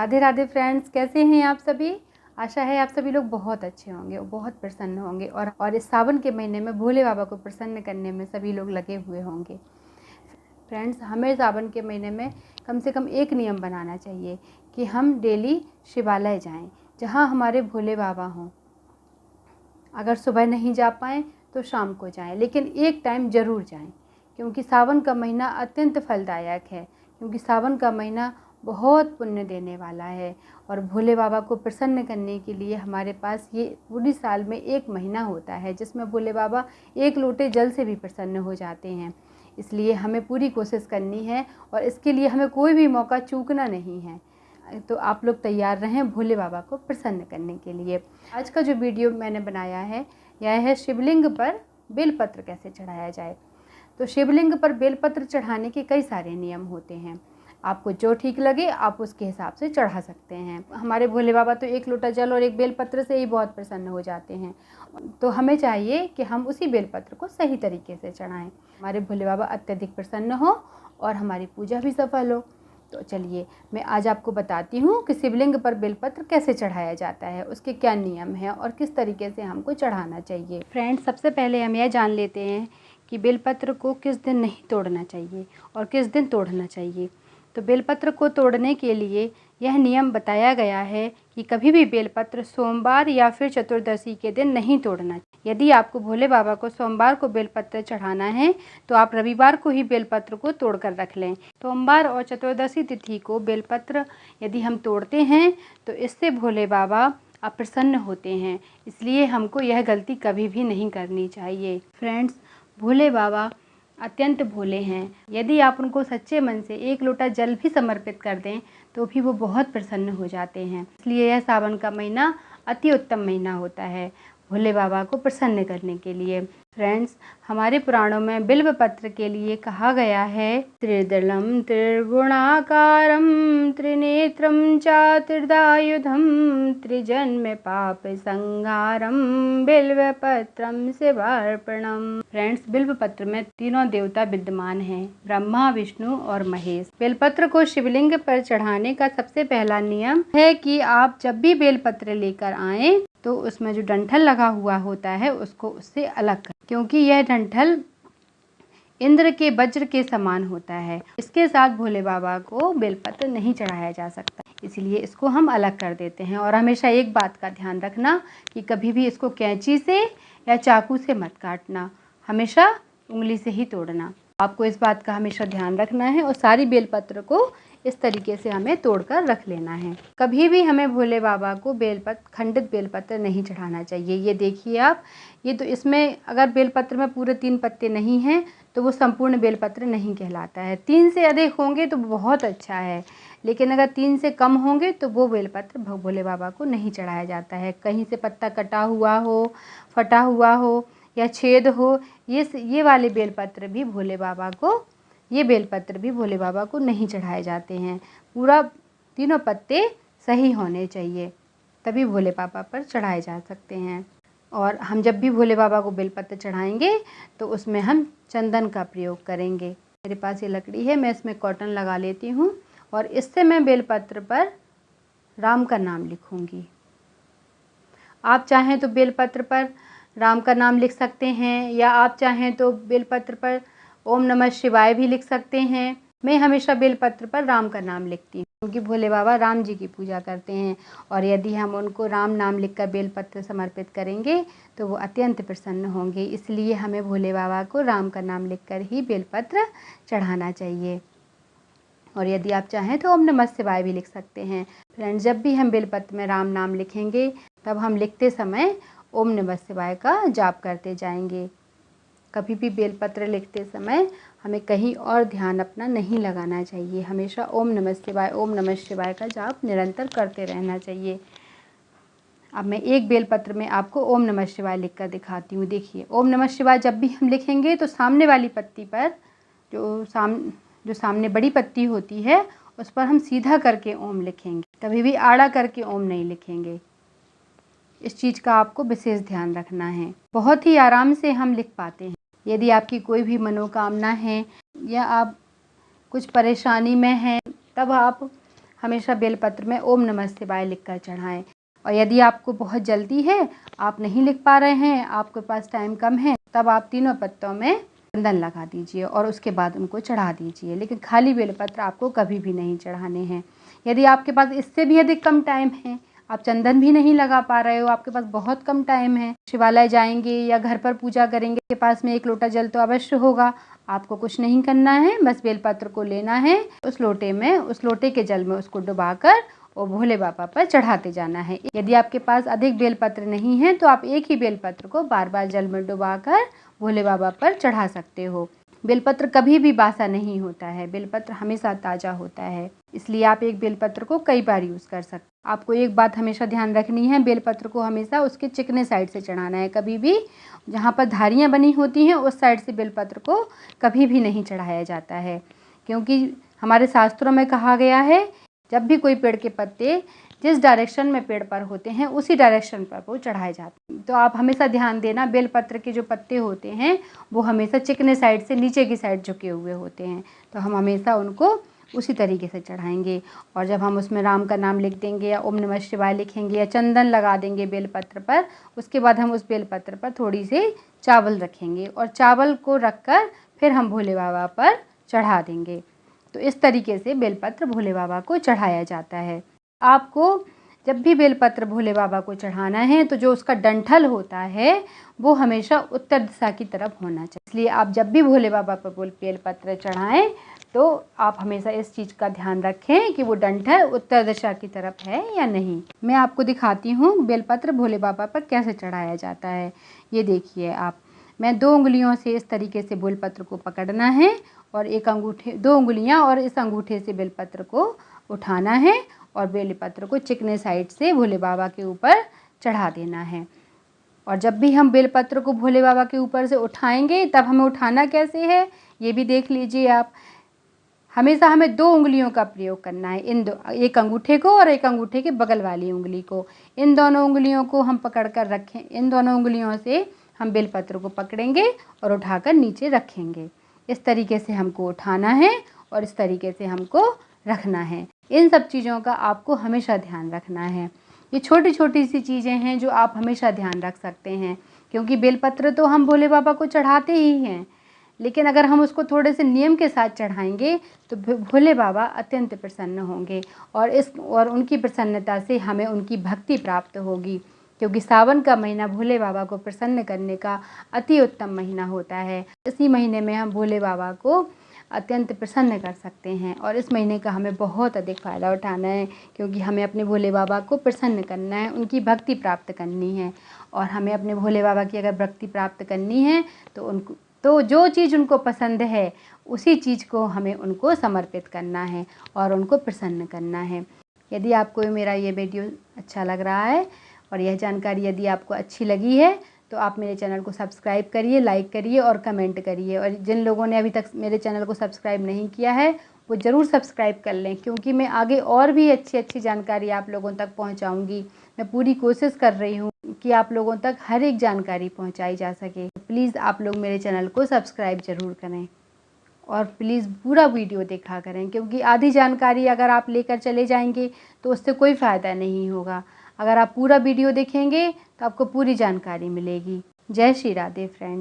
Radhe Radhe friends, कैसे हैं आप सभी। आशा है आप सभी लोग बहुत अच्छे होंगे और बहुत प्रसन्न होंगे और इस सावन के महीने में भोले बाबा को प्रसन्न करने में सभी लोग लगे हुए होंगे। फ्रेंड्स, हमें सावन के महीने में कम से कम एक नियम बनाना चाहिए कि हम डेली शिवालय जाएं, जहां हमारे भोले बाबा हों। अगर सुबह नहीं जा पाएँ तो शाम को जाएं, लेकिन एक टाइम ज़रूर जाएं, क्योंकि सावन का महीना अत्यंत फलदायक है। क्योंकि सावन का महीना बहुत पुण्य देने वाला है और भोले बाबा को प्रसन्न करने के लिए हमारे पास ये पूरी साल में एक महीना होता है, जिसमें भोले बाबा एक लोटे जल से भी प्रसन्न हो जाते हैं। इसलिए हमें पूरी कोशिश करनी है और इसके लिए हमें कोई भी मौका चूकना नहीं है। तो आप लोग तैयार रहें भोले बाबा को प्रसन्न करने के लिए। आज का जो वीडियो मैंने बनाया है यह है शिवलिंग पर बेलपत्र कैसे चढ़ाया जाए। तो शिवलिंग पर बेलपत्र चढ़ाने के कई सारे नियम होते हैं। आपको जो ठीक लगे आप उसके हिसाब से चढ़ा सकते हैं। हमारे भोले बाबा तो एक लोटा जल और एक बेलपत्र से ही बहुत प्रसन्न हो जाते हैं। तो हमें चाहिए कि हम उसी बेलपत्र को सही तरीके से चढ़ाएं, हमारे भोले बाबा अत्यधिक प्रसन्न हो और हमारी पूजा भी सफल हो। तो चलिए मैं आज आपको बताती हूँ कि शिवलिंग पर बेलपत्र कैसे चढ़ाया जाता है, उसके क्या नियम हैं और किस तरीके से हमको चढ़ाना चाहिए। फ्रेंड्स, सबसे पहले हम यह जान लेते हैं कि बेलपत्र को किस दिन नहीं तोड़ना चाहिए और किस दिन तोड़ना चाहिए। तो बेलपत्र को तोड़ने के लिए यह नियम बताया गया है कि कभी भी बेलपत्र सोमवार या फिर चतुर्दशी के दिन नहीं तोड़ना। यदि आपको भोले बाबा को सोमवार को बेलपत्र चढ़ाना है तो आप रविवार को ही बेलपत्र को तोड़कर रख लें। सोमवार और चतुर्दशी तिथि को बेलपत्र यदि हम तोड़ते हैं तो इससे भोले बाबा अप्रसन्न होते हैं। इसलिए हमको यह गलती कभी भी नहीं करनी चाहिए। फ्रेंड्स, भोले बाबा अत्यंत भोले हैं। यदि आप उनको सच्चे मन से एक लोटा जल भी समर्पित कर दें तो भी वो बहुत प्रसन्न हो जाते हैं। इसलिए यह सावन का महीना अति उत्तम महीना होता है भोले बाबा को प्रसन्न करने के लिए। फ्रेंड्स, हमारे पुराणों में बिल्व पत्र के लिए कहा गया है त्रिदलम त्रिगुणाकारम त्रिनेत्रम च त्रिदायुधम त्रिजन्म पाप संहारम बिल्व पत्रम शिवार्पणम। फ्रेंड्स, बिल्व पत्र में तीनों देवता विद्यमान हैं, ब्रह्मा, विष्णु और महेश। बेलपत्र को शिवलिंग पर चढ़ाने का सबसे पहला नियम है कि आप जब भी बेलपत्र लेकर आएं तो उसमें जो डंठल लगा हुआ होता है उसको उससे अलग करें, क्योंकि यह डंठल इंद्र के वज्र के समान होता है। इसके साथ भोले बाबा को बेलपत्र नहीं चढ़ाया जा सकता, इसलिए इसको हम अलग कर देते हैं। और हमेशा एक बात का ध्यान रखना कि कभी भी इसको कैंची से या चाकू से मत काटना, हमेशा उंगली से ही तोड़ना। आपको इस बात का हमेशा ध्यान रखना है और सारी बेलपत्र को इस तरीके से हमें तोड़कर रख लेना है। कभी भी हमें भोले बाबा को खंडित बेलपत्र नहीं चढ़ाना चाहिए। ये देखिए आप, ये तो इसमें अगर बेलपत्र में पूरे 3 पत्ते नहीं हैं तो वो संपूर्ण बेलपत्र नहीं कहलाता है। 3 से अधिक होंगे तो बहुत अच्छा है, लेकिन अगर 3 से कम होंगे तो वो बेलपत्र भोले बाबा को नहीं चढ़ाया जाता है। कहीं से पत्ता कटा हुआ हो, फटा हुआ हो या छेद हो, ये वाले बेलपत्र भी भोले बाबा को नहीं चढ़ाए जाते हैं। पूरा तीनों पत्ते सही होने चाहिए, तभी भोले बाबा पर चढ़ाए जा सकते हैं। और हम जब भी भोले बाबा को बेलपत्र चढ़ाएंगे तो उसमें हम चंदन का प्रयोग करेंगे। मेरे पास ये लकड़ी है, मैं इसमें कॉटन लगा लेती हूँ और इससे मैं बेलपत्र पर राम का नाम लिखूँगी। आप चाहें तो बेलपत्र पर राम का नाम लिख सकते हैं या आप चाहें तो बेलपत्र पर ओम नमः शिवाय भी लिख सकते हैं। मैं हमेशा बेलपत्र पर राम का नाम लिखती हूँ, क्योंकि भोले बाबा राम जी की पूजा करते हैं और यदि हम उनको राम नाम लिखकर बेलपत्र समर्पित करेंगे तो वो अत्यंत प्रसन्न होंगे। इसलिए हमें भोले बाबा को राम का नाम लिखकर ही बेलपत्र चढ़ाना चाहिए। और यदि आप चाहें तो ओम नमः शिवाय भी लिख सकते हैं। फ्रेंड्स, जब भी हम बेलपत्र में राम नाम लिखेंगे तब हम लिखते समय ओम नमः शिवाय का जाप करते जाएंगे। कभी भी बेलपत्र लिखते समय हमें कहीं और ध्यान अपना नहीं लगाना चाहिए। हमेशा ओम नमः शिवाय का जाप निरंतर करते रहना चाहिए। अब मैं एक बेलपत्र में आपको ओम नमः शिवाय लिख कर दिखाती हूँ। देखिए, ओम नमः शिवाय जब भी हम लिखेंगे तो सामने वाली पत्ती पर जो सामने बड़ी पत्ती होती है उस पर हम सीधा करके ओम लिखेंगे, कभी भी आड़ा करके ओम नहीं लिखेंगे। इस चीज़ का आपको विशेष ध्यान रखना है। बहुत ही आराम से हम लिख पाते हैं। यदि आपकी कोई भी मनोकामना है या आप कुछ परेशानी में हैं तब आप हमेशा बेलपत्र में ओम नमः शिवाय लिखकर चढ़ाएं। और यदि आपको बहुत जल्दी है, आप नहीं लिख पा रहे हैं, आपके पास टाइम कम है, तब आप तीनों पत्तों में चंदन लगा दीजिए और उसके बाद उनको चढ़ा दीजिए। लेकिन खाली बेलपत्र आपको कभी भी नहीं चढ़ाने हैं। यदि आपके पास इससे भी अधिक कम टाइम है, आप चंदन भी नहीं लगा पा रहे हो, आपके पास बहुत कम टाइम है, शिवालय जाएंगे या घर पर पूजा करेंगे, के पास में 1 लोटा जल तो अवश्य होगा। आपको कुछ नहीं करना है, बस बेलपत्र को लेना है, उस लोटे के जल में उसको डुबाकर और भोले बाबा पर चढ़ाते जाना है। यदि आपके पास अधिक बेलपत्र नहीं है तो आप एक ही बेलपत्र को बार बार जल में डुबाकर भोले बाबा पर चढ़ा सकते हो। बेलपत्र कभी भी बासा नहीं होता है, बेलपत्र हमेशा ताज़ा होता है, इसलिए आप एक बेलपत्र को कई बार यूज़ कर सकते हैं। आपको एक बात हमेशा ध्यान रखनी है, बेलपत्र को हमेशा उसके चिकने साइड से चढ़ाना है। कभी भी जहाँ पर धारियाँ बनी होती हैं उस साइड से बेलपत्र को कभी भी नहीं चढ़ाया जाता है, क्योंकि हमारे शास्त्रों में कहा गया है जब भी कोई पेड़ के पत्ते जिस डायरेक्शन में पेड़ पर होते हैं उसी डायरेक्शन पर वो चढ़ाए जाते हैं। तो आप हमेशा ध्यान देना, बेलपत्र के जो पत्ते होते हैं वो हमेशा चिकने साइड से नीचे की साइड झुके हुए होते हैं, तो हम हमेशा उनको उसी तरीके से चढ़ाएंगे। और जब हम उसमें राम का नाम लिख देंगे या ओम नमः शिवाय लिखेंगे या चंदन लगा देंगे बेलपत्र पर, उसके बाद हम उस बेलपत्र पर थोड़ी सी चावल रखेंगे और चावल को रखकर फिर हम भोले बाबा पर चढ़ा देंगे। तो इस तरीके से बेलपत्र भोले बाबा को चढ़ाया जाता है। आपको जब भी बेलपत्र भोले बाबा को चढ़ाना है तो जो उसका डंठल होता है वो हमेशा उत्तर दिशा की तरफ होना चाहिए। इसलिए आप जब भी भोले बाबा पर बेलपत्र चढ़ाएं तो आप हमेशा इस चीज़ का ध्यान रखें कि वो डंठल उत्तर दिशा की तरफ है या नहीं। मैं आपको दिखाती हूँ बेलपत्र भोले बाबा पर कैसे चढ़ाया जाता है। ये देखिए आप, मैं 2 उंगलियों से इस तरीके से बेलपत्र को पकड़ना है और 2 उंगलियां और इस अंगूठे से बेलपत्र को उठाना है और बेलपत्र को चिकने साइड से भोले बाबा के ऊपर चढ़ा देना है। और जब भी हम बेलपत्र को भोले बाबा के ऊपर से उठाएंगे तब हमें उठाना कैसे है ये भी देख लीजिए आप। हमेशा हमें 2 उंगलियों का प्रयोग करना है, एक अंगूठे को और एक अंगूठे के बगल वाली उंगली को। इन दोनों उंगलियों को हम पकड़ कर रखें, इन दोनों उंगलियों से हम बेलपत्र को पकड़ेंगे और उठाकर नीचे रखेंगे। इस तरीके से हमको उठाना है और इस तरीके से हमको रखना है। इन सब चीज़ों का आपको हमेशा ध्यान रखना है। ये छोटी छोटी सी चीज़ें हैं जो आप हमेशा ध्यान रख सकते हैं, क्योंकि बेलपत्र तो हम भोले बाबा को चढ़ाते ही हैं, लेकिन अगर हम उसको थोड़े से नियम के साथ चढ़ाएंगे तो भोले बाबा अत्यंत प्रसन्न होंगे और उनकी प्रसन्नता से हमें उनकी भक्ति प्राप्त होगी, क्योंकि सावन का महीना भोले बाबा को प्रसन्न करने का अति उत्तम महीना होता है। इसी महीने में हम भोले बाबा को अत्यंत प्रसन्न कर सकते हैं और इस महीने का हमें बहुत अधिक फ़ायदा उठाना है, क्योंकि हमें अपने भोले बाबा को प्रसन्न करना है, उनकी भक्ति प्राप्त करनी है। और हमें अपने भोले बाबा की अगर भक्ति प्राप्त करनी है तो जो चीज़ उनको पसंद है उसी चीज़ को हमें उनको समर्पित करना है और उनको प्रसन्न करना है। यदि आपको मेरा ये वीडियो अच्छा लग रहा है और यह जानकारी यदि आपको अच्छी लगी है तो आप मेरे चैनल को सब्सक्राइब करिए, लाइक करिए और कमेंट करिए। और जिन लोगों ने अभी तक मेरे चैनल को सब्सक्राइब नहीं किया है वो ज़रूर सब्सक्राइब कर लें, क्योंकि मैं आगे और भी अच्छी जानकारी आप लोगों तक पहुंचाऊंगी। मैं पूरी कोशिश कर रही हूं कि आप लोगों तक हर एक जानकारी पहुंचाई जा सके। प्लीज़ आप लोग मेरे चैनल को सब्सक्राइब ज़रूर करें और प्लीज़ पूरा वीडियो देखा करें, क्योंकि आधी जानकारी अगर आप लेकर चले जाएंगे तो उससे कोई फ़ायदा नहीं होगा। अगर आप पूरा वीडियो देखेंगे तो आपको पूरी जानकारी मिलेगी। जय श्री राधे फ्रेंड्स।